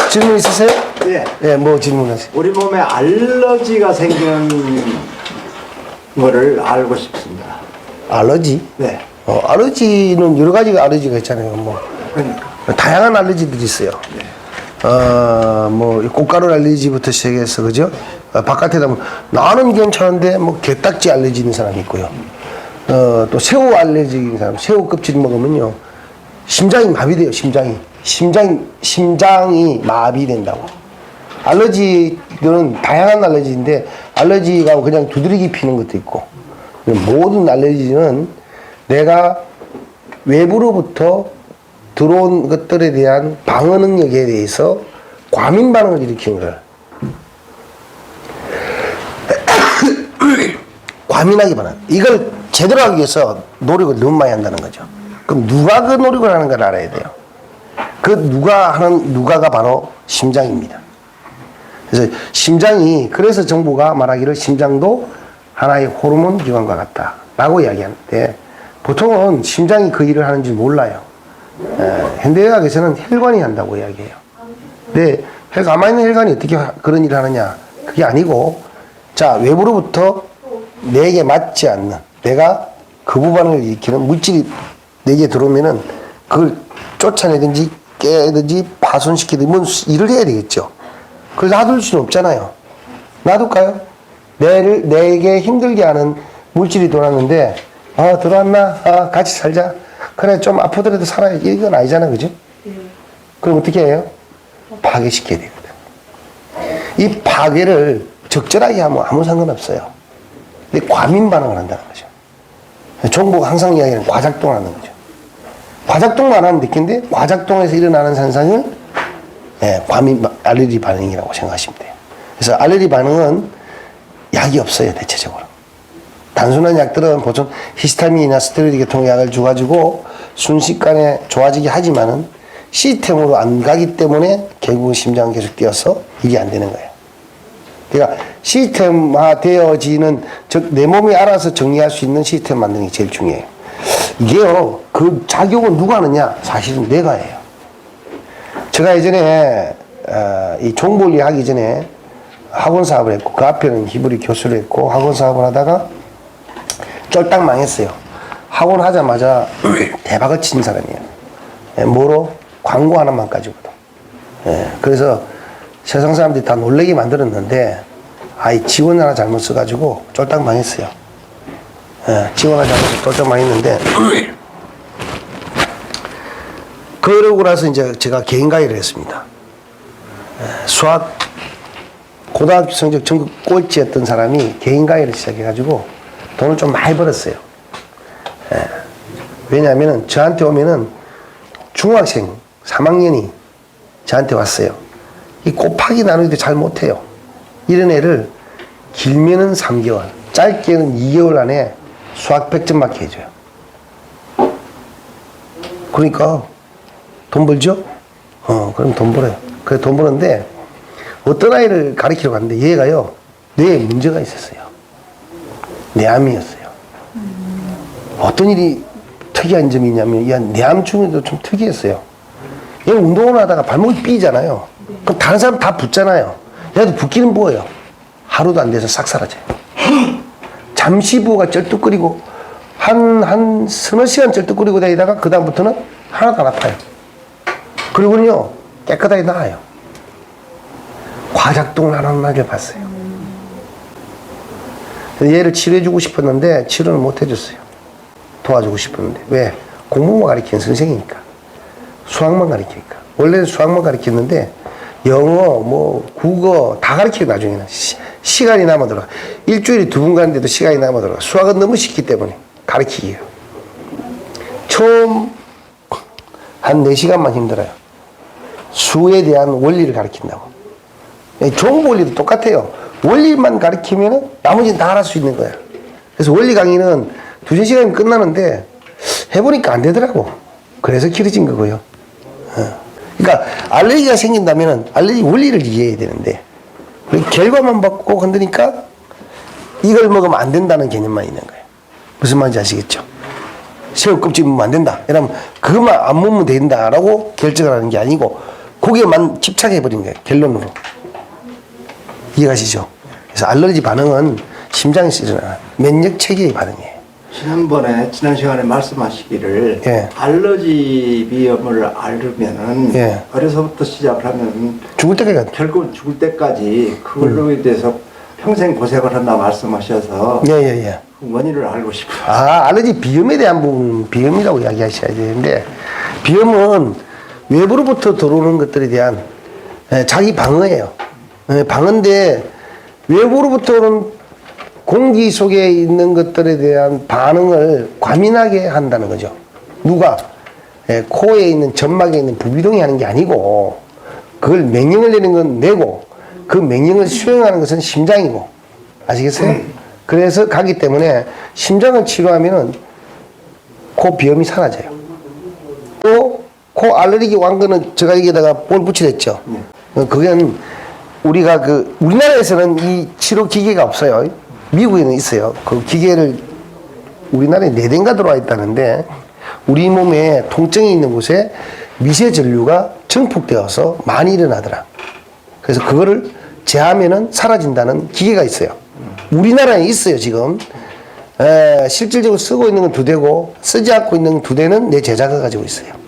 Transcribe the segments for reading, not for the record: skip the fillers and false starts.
질문 있으세요? 예. 예, 뭐 질문하세요? 우리 몸에 알러지가 생기는 거를 알고 싶습니다. 알러지? 네. 알러지는 여러 가지가 알러지가 있잖아요. 뭐 그러니까. 다양한 알러지들이 있어요. 뭐 꽃가루 알러지부터 시작해서 그죠? 바깥에 나면 나는 괜찮은데 뭐 게딱지 알러지 있는 사람이 있고요. 또 새우 알러지 있는 사람, 새우 껍질 먹으면요 심장이 마비돼요. 심장이 마비된다고. 알러지들은 다양한 알러지인데 알러지가 그냥 두드러기 피는 것도 있고 모든 알러지는 내가 외부로부터 들어온 것들에 대한 방어 능력에 대해서 과민 반응을 일으키는 거예요. 과민하게 반응. 이걸 제대로 하기 위해서 노력을 너무 많이 한다는 거죠. 그럼 누가 그 노력을 하는 걸 알아야 돼요. 그 누가가 바로 심장입니다. 그래서 심장이, 그래서 정부가 말하기를 심장도 하나의 호르몬 기관과 같다라고 이야기하는데 보통은 심장이 그 일을 하는지 몰라요. 현대의학에서는 혈관이 한다고 이야기해요. 근데 가만히 있는 혈관이 어떻게 그런 일을 하느냐? 그게 아니고, 자, 외부로부터 내게 맞지 않는, 내가 거부반응을 일으키는 물질이 내게 들어오면은 그걸 쫓아내든지 깨든지 파손시키든지 뭔 일을 해야 되겠죠. 그걸 놔둘 수는 없잖아요. 놔둘까요? 내게 힘들게 하는 물질이 들어왔는데, 들어왔나? 같이 살자. 그래, 좀 아프더라도 살아야지. 이건 아니잖아, 그죠? 그럼 어떻게 해요? 파괴시켜야 되거든. 이 파괴를 적절하게 하면 아무 상관없어요. 근데 과민 반응을 한다는 거죠. 정부가 항상 이야기하는 과작동을 하는 거죠. 과작동만 하면 느낀데, 과작동에서 일어나는 현상을 과민 알레르기 반응이라고 생각하시면 돼요. 그래서 알레르기 반응은 약이 없어요, 대체적으로. 단순한 약들은 보통 히스타민이나 스테로이드 계통의 약을 줘가지고 순식간에 좋아지게 하지만은 시스템으로 안 가기 때문에 결국은 심장은 계속 뛰어서 일이 안 되는 거예요. 그러니까 시스템화 되어지는, 즉, 내 몸이 알아서 정리할 수 있는 시스템 만드는 게 제일 중요해요. 이게요, 그 작용은 누가 하느냐? 사실은 내가 해요. 제가 예전에, 이 종본리 하기 전에 학원 사업을 했고, 그 앞에는 히브리 교수를 했고, 학원 사업을 하다가 쫄딱 망했어요. 학원 하자마자 대박을 친 사람이에요. 뭐로? 광고 하나만 가지고도. 그래서 세상 사람들이 다 놀래게 만들었는데, 지원 하나 잘못 써가지고 쫄딱 망했어요. 지원 하나 잘못 쫄딱 망했는데, 그러고 나서 이제 제가 개인 강의를 했습니다. 수학, 고등학교 성적 전국 꼴찌였던 사람이 개인 강의를 시작해가지고 돈을 좀 많이 벌었어요. 왜냐하면은 저한테 오면은 중학생 3학년이 저한테 왔어요. 이 곱하기 나누기도 잘 못해요. 이런 애를 길면은 3개월, 짧게는 2개월 안에 수학 100점 맞게 해줘요. 그러니까 돈 벌죠? 그럼 돈 벌어요. 그래 돈 버는데 어떤 아이를 가르치러 갔는데 얘가요, 뇌에 문제가 있었어요. 뇌암이었어요. 어떤 일이 특이한 점이 있냐면, 뇌암 중에도 좀 특이했어요. 얘 운동을 하다가 발목이 삐잖아요. 그럼 다른 사람 다 붙잖아요. 얘도 붓기는 뭐예요? 하루도 안 돼서 싹 사라져요. 잠시 부호가 쩔뚝거리고, 한 서너 시간 쩔뚝거리고 다니다가 그다음부터는 하나도 안 아파요. 그리고는요, 깨끗하게 나아요. 과작동을 하는 날을 봤어요. 얘를 치료해주고 싶었는데 치료는 못 해줬어요. 도와주고 싶었는데. 왜? 공부만 가르치는 선생이니까. 수학만 가르치니까. 원래는 수학만 가르쳤는데 영어, 국어 다 가르치고 나중에는 시간이 남아들어. 일주일에 2번 가는데도 시간이 남아들어. 수학은 너무 쉽기 때문에 가르치기예요. 처음 한 4시간만 힘들어요. 수에 대한 원리를 가르친다고. 좋은 원리도 똑같아요. 원리만 가르치면 나머지는 다 할 수 있는 거야. 그래서 원리 강의는 2~3시간이면 끝나는데 해보니까 안 되더라고. 그래서 길어진 거고요. 그러니까 알레르기가 생긴다면 알레르기 원리를 이해해야 되는데 결과만 받고 건드니까 이걸 먹으면 안 된다는 개념만 있는 거예요. 무슨 말인지 아시겠죠? 새우 껍질 먹으면 안 된다. 이러면 그것만 안 먹으면 된다라고 결정을 하는 게 아니고 거기에만 집착해버린 거예요. 결론으로. 이해가시죠? 그래서 알러지 반응은 심장에서 일어나는 면역 체계의 반응이에요. 지난 시간에 말씀하시기를 예. 알러지 비염을 앓으면은 예. 어려서부터 시작을 하면 죽을 때까지. 결국 죽을 때까지 그걸로 인해서 평생 고생을 한다 말씀하셔서 예. 그 원인을 알고 싶어요. 알러지 비염에 대한 부분은 비염이라고 이야기하셔야 되는데, 비염은 외부로부터 들어오는 것들에 대한 자기 방어예요. 방어인데, 외부로부터 오는 공기 속에 있는 것들에 대한 반응을 과민하게 한다는 거죠. 누가? 코에 있는 점막에 있는 부비동이 하는 게 아니고, 그걸 명령을 내리는 건 뇌고, 그 명령을 수행하는 것은 심장이고, 아시겠어요? 그래서 가기 때문에 심장을 치료하면은 코 비염이 사라져요. 또 코 알레르기 완거는 제가 여기다가 볼 붙이랬죠. 그건 우리가 우리나라에서는 이 치료 기계가 없어요. 미국에는 있어요. 그 기계를 우리나라에 4대인가 들어와 있다는데, 우리 몸에 통증이 있는 곳에 미세 전류가 증폭되어서 많이 일어나더라. 그래서 그거를 제하면은 사라진다는 기계가 있어요. 우리나라에 있어요, 지금. 실질적으로 쓰고 있는 건 2대고, 쓰지 않고 있는 2대는 내 제자가 가지고 있어요.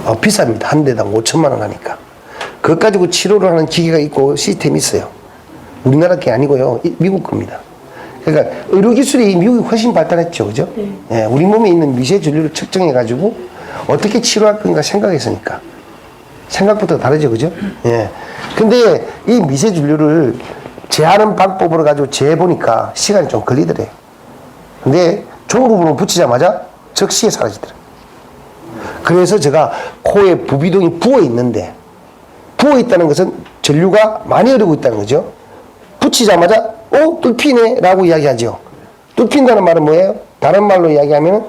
비쌉니다. 한 대당 5천만 원 하니까. 그것 가지고 치료를 하는 기계가 있고 시스템이 있어요. 우리나라 게 아니고요. 미국 겁니다. 그러니까 의료기술이 미국이 훨씬 발달했죠. 그죠? 네. 우리 몸에 있는 미세 전류를 측정해가지고 어떻게 치료할 건가 생각했으니까. 생각부터 다르죠. 그죠? 예. 근데 이 미세 전류를 제하는 방법으로 가지고 재해보니까 시간이 좀 걸리더래요. 근데 좋은 부분을 붙이자마자 즉시에 사라지더래요. 그래서 제가 코에 부비동이 부어있는데, 부어있다는 것은 전류가 많이 흐르고 있다는 거죠. 붙이자마자 뚫히네 라고 이야기하죠. 뚫힌다는 말은 뭐예요? 다른 말로 이야기하면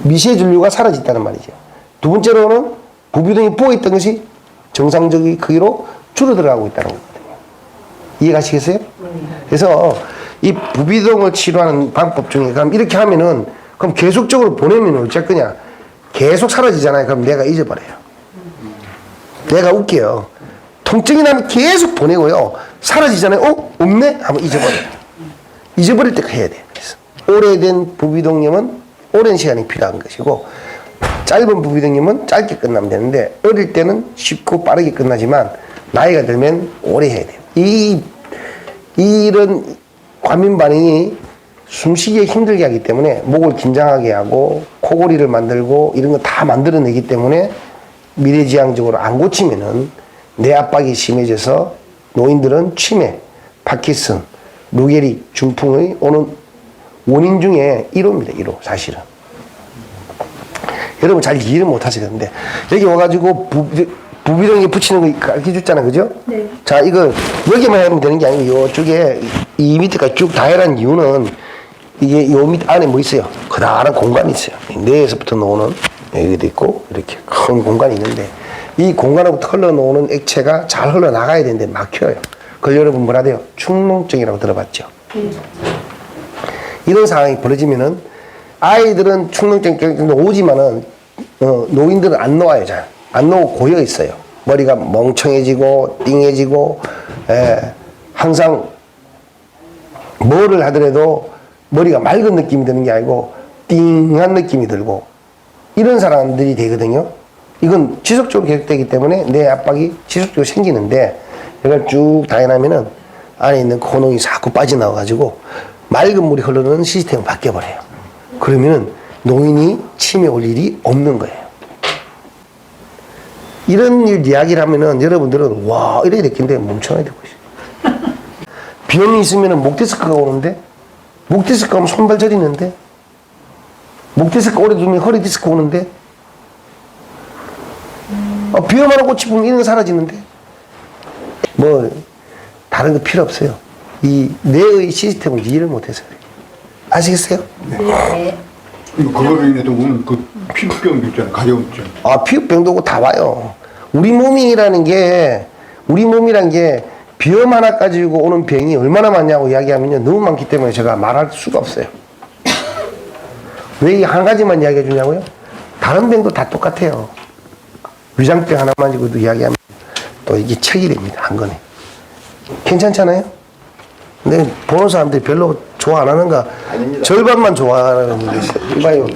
미세 전류가 사라졌다는 말이죠. 두 번째로는 부비동이 부어있던 것이 정상적인 크기로 줄어들어가고 있다는 거거든요. 이해가시겠어요? 그래서 이 부비동을 치료하는 방법 중에, 그럼 이렇게 하면은, 그럼 계속적으로 보내면 어쩔 거냐? 계속 사라지잖아요. 그럼 내가 잊어버려요. 내가 웃겨요. 통증이 나면 계속 보내고요. 사라지잖아요. 없네? 하면 잊어버려요. 잊어버릴 때가 해야 돼요. 그래서 오래된 부비동염은 오랜 시간이 필요한 것이고, 짧은 부비동염은 짧게 끝나면 되는데, 어릴 때는 쉽고 빠르게 끝나지만 나이가 들면 오래 해야 돼요. 이런 과민 반응이 숨쉬기에 힘들게 하기 때문에 목을 긴장하게 하고 코골이를 만들고 이런 거 다 만들어내기 때문에 미래지향적으로 안 고치면은 뇌 압박이 심해져서 노인들은 치매, 파킨슨, 루게리, 중풍의 오는 원인 중에 1호입니다. 1호 사실은. 여러분 잘 이해를 못 하시는데, 여기 와가지고 부비동에 붙이는 거 가르쳐 줬잖아. 그죠? 네. 자, 이거 여기만 하면 되는 게 아니고 요쪽에 이 밑에까지 쭉 다 해라는 이유는, 이게 요 밑 안에 뭐 있어요? 커다란 공간이 있어요. 뇌에서부터 나오는, 여기도 있고 이렇게 큰 공간이 있는데, 이 공간으로부터 흘러나오는 액체가 잘 흘러나가야 되는데 막혀요. 그걸 여러분 뭐라 해요? 축농증이라고 들어봤죠? 이런 상황이 벌어지면은 아이들은 축농증 오지만은 노인들은 안 놓아요. 잘 안 놓고 고여 있어요. 머리가 멍청해지고 띵해지고, 항상 뭐를 하더라도 머리가 맑은 느낌이 드는 게 아니고 띵한 느낌이 들고, 이런 사람들이 되거든요. 이건 지속적으로 계속되기 때문에 뇌 압박이 지속적으로 생기는데, 이걸 쭉 다 해나면은 안에 있는 코농이 자꾸 빠져나와가지고 맑은 물이 흐르는 시스템으로 바뀌어버려요. 그러면은 노인이 치매 올 일이 없는 거예요. 이런 일 이야기를 하면은 여러분들은 와, 이래야 됐겠는데 멍청하게 되고 있어요. 비염이 있으면은 목 디스크가 오는데, 목 디스크 하면 손발 저리는데, 목 디스크 오래 두면 허리 디스크 오는데, 비염 하나 고치면 이런 거 사라지는데, 뭐 다른 거 필요 없어요. 이 뇌의 시스템을 이해를 못해서 그래요. 아시겠어요? 네. 그거로 인해서 오는 그 피부병도 있잖아요. 가려움증. 피부병도 오고 다 와요. 우리 몸이란 게 비염 하나 가지고 오는 병이 얼마나 많냐고 이야기하면요, 너무 많기 때문에 제가 말할 수가 없어요. 왜 이 한 가지만 이야기해 주냐고요? 다른 병도 다 똑같아요. 위장병 하나만 지고도 이야기하면 또 이게 책이 됩니다. 한 건에. 괜찮잖아요? 근데 보는 사람들이 별로 좋아 안 하는가? 아닙니다. 절반만 좋아하는 게 있어요. 이봐요.